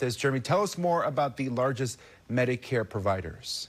this. Jeremy, tell us more about the largest Medicare providers.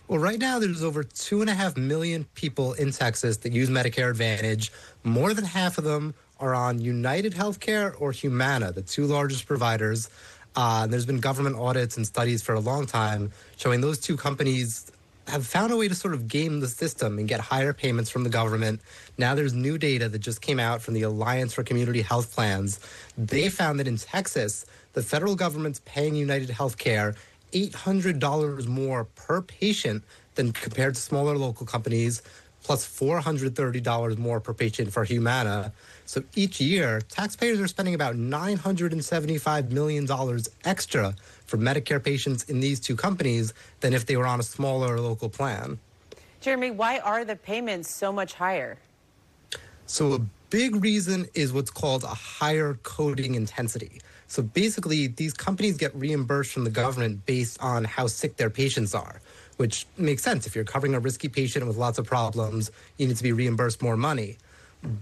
Well, right now, there's over 2.5 million people in Texas that use Medicare Advantage. More than half of them are on UnitedHealth or Humana, the two largest providers. There's been government audits and studies for a long time showing those two companies have found a way to sort of game the system and get higher payments from the government. Now there's new data that just came out from the Alliance for Community Health Plans. They found that in Texas, the federal government's paying UnitedHealthcare $800 more per patient than compared to smaller local companies, plus $430 more per patient for Humana. So each year, taxpayers are spending about $975 million extra for Medicare patients in these two companies than if they were on a smaller local plan. Jeremy, why are the payments so much higher? So a big reason is what's called a higher coding intensity. So basically, these companies get reimbursed from the government based on how sick their patients are, which makes sense. If you're covering a risky patient with lots of problems, you need to be reimbursed more money.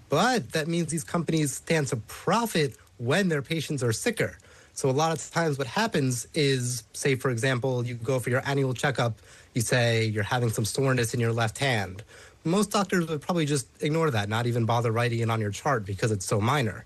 But that means these companies stand to profit when their patients are sicker. So a lot of times what happens is, say, for example, you go for your annual checkup, you say you're having some soreness in your left hand. Most doctors would probably just ignore that, not even bother writing it on your chart because it's so minor.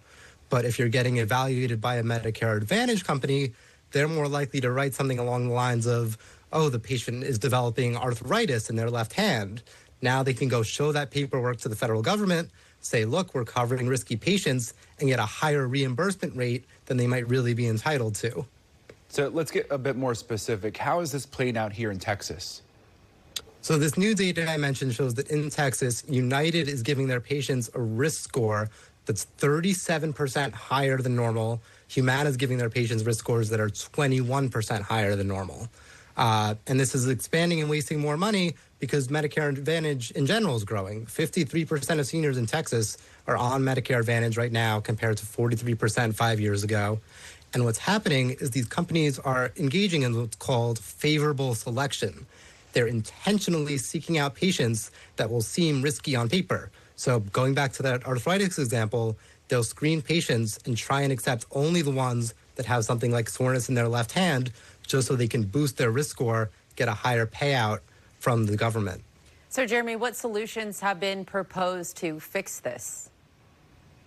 But if you're getting evaluated by a Medicare Advantage company, they're more likely to write something along the lines of, oh, the patient is developing arthritis in their left hand. Now they can go show that paperwork to the federal government, say, look, we're covering risky patients, and get a higher reimbursement rate than they might really be entitled to. So let's get a bit more specific. How is this playing out here in Texas? So this new data I mentioned shows that in Texas, United is giving their patients a risk score that's 37% higher than normal. Humana is giving their patients risk scores that are 21% higher than normal. And this is expanding and wasting more money because Medicare Advantage in general is growing. 53% of seniors in Texas are on Medicare Advantage right now compared to 43% 5 years ago. And what's happening is these companies are engaging in what's called favorable selection. They're intentionally seeking out patients that will seem risky on paper. So going back to that arthritis example, they'll screen patients and try and accept only the ones that have something like soreness in their left hand, just so they can boost their risk score, get a higher payout from the government. So, Jeremy, what solutions have been proposed to fix this?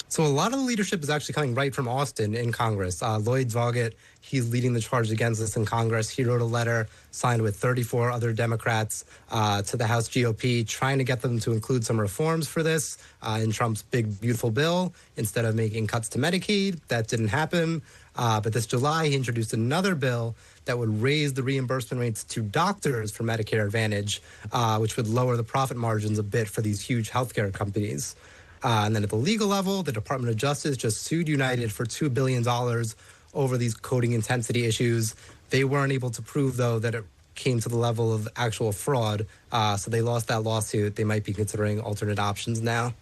So a lot of the leadership is actually coming right from Austin in Congress. Lloyd Vaughett, he's leading the charge against this in Congress. He wrote a letter signed with 34 other Democrats to the House GOP, trying to get them to include some reforms for this in Trump's big, beautiful bill instead of making cuts to Medicaid. That didn't happen. But this July, he introduced another bill that would raise the reimbursement rates to doctors for Medicare Advantage, which would lower the profit margins a bit for these huge healthcare companies. And then at the legal level, the Department of Justice just sued United for $2 billion over these coding intensity issues. They weren't able to prove, though, that it came to the level of actual fraud. So they lost that lawsuit. They might be considering alternate options now.